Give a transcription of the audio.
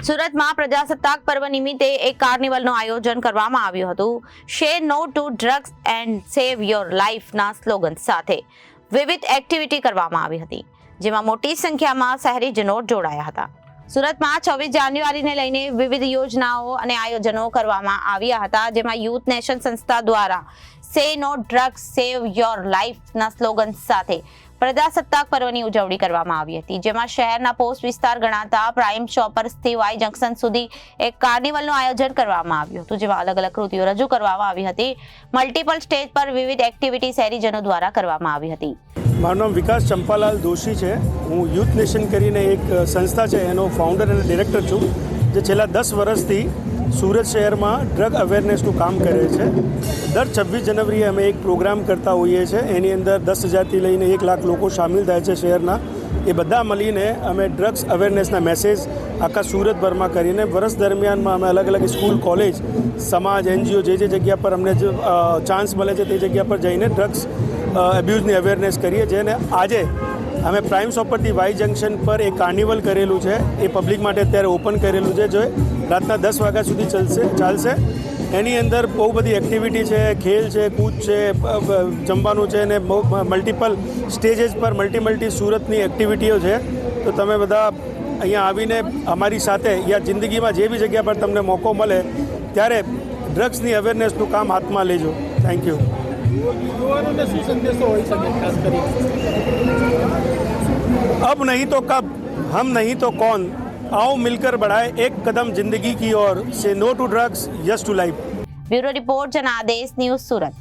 સુરતમાં પ્રજાસત્તાક પર્વ નિમિત્તે એક કાર્નિવલનું આયોજન કરવામાં આવ્યું હતું। Say no to drugs and save your લાઈફના સ્લોગન સાથે વિવિધ એક્ટિવિટી કરવામાં આવી હતી, જેમાં મોટી સંખ્યામાં શહેરીજનો જોડાયા હતા। સુરતમાં 26 જાન્યુઆરીને લઈને વિવિધ યોજનાઓ અને આયોજનો કરવામાં આવ્યા હતા, જેમાં યુથ નેશન સંસ્થા દ્વારા say no drugs save your લાઈફના સ્લોગન સાથે પ્રજાસત્તાક પર્વની ઉજવણી કરવામાં આવી હતી, જેમાં શહેરના પોસ્ટ વિસ્તાર ગણાતા પ્રાઇમ શોપર્સથી વાય જંકશન સુધી એક કાર્નિવલનું આયોજન કરવામાં આવ્યું હતું, જેમાં અલગ અલગ કૃતિઓ રજૂ કરવામાં આવી હતી। મલ્ટિપલ સ્ટેજ પર વિવિધ એક્ટિવિટી શહેરીજનો દ્વારા કરવામાં આવી હતી। મારું નામ વિકાસ ચંપાલાલ દોશી છે। હું યુથ નેશન કરીને એક સંસ્થા છે એનો ફાઉન્ડર અને ડિરેક્ટર છું, જે છેલ્લા 10 વર્ષથી સુરત શહેરમાં ડ્રગ અવેરનેસનું કામ કરે છે। દર 26 જનવરીએ અમે એક પ્રોગ્રામ કરતા હોઈએ છીએ, એની અંદર 10,000થી લઈને 1 લાખ લોકો સામેલ થાય છે શહેરના। એ બધા મળીને અમે ડ્રગ્સ અવેરનેસના મેસેજ આખા સુરતભરમાં કરીને વર્ષ દરમિયાનમાં અમે અલગ અલગ સ્કૂલ, કોલેજ, સમાજ, NGO જે જગ્યા પર અમને ચાન્સ મળે છે તે જગ્યા પર જઈને ડ્રગ્સ અબ્યુઝની અવેરનેસ કરીએ છીએ। અને આજે અમે પ્રાઇમ શોપરથી વાય જંકશન પર એક કાર્નિવલ કરેલું છે, એ પબ્લિક માટે અત્યારે ઓપન કરેલું છે, જે રાતના 10 વાગ્યા સુધી ચાલશે। એની અંદર બહુ બધી એક્ટિવિટી છે, ખેલ છે, કૂદ છે, જમવાનું છે અને મલ્ટિપલ સ્ટેજીસ પર મલ્ટી સુરતની એક્ટિવિટીઓ છે। તો તમે બધા અહીંયા આવીને અમારી સાથે યા જિંદગીમાં જે બી જગ્યા પર તમને મોકો મળે ત્યારે ડ્રગ્સની અવેરનેસનું કામ હાથમાં લેજો। Thank you. યુવાનોને શું સંદેશો હોઈ શકે ખાસ કરી? अब नहीं तो कब, हम नहीं तो कौन, आओ मिलकर बढ़ाए एक कदम जिंदगी की ओर। से no to drugs, yes to life. Bureau report, Janadesh news, Surat.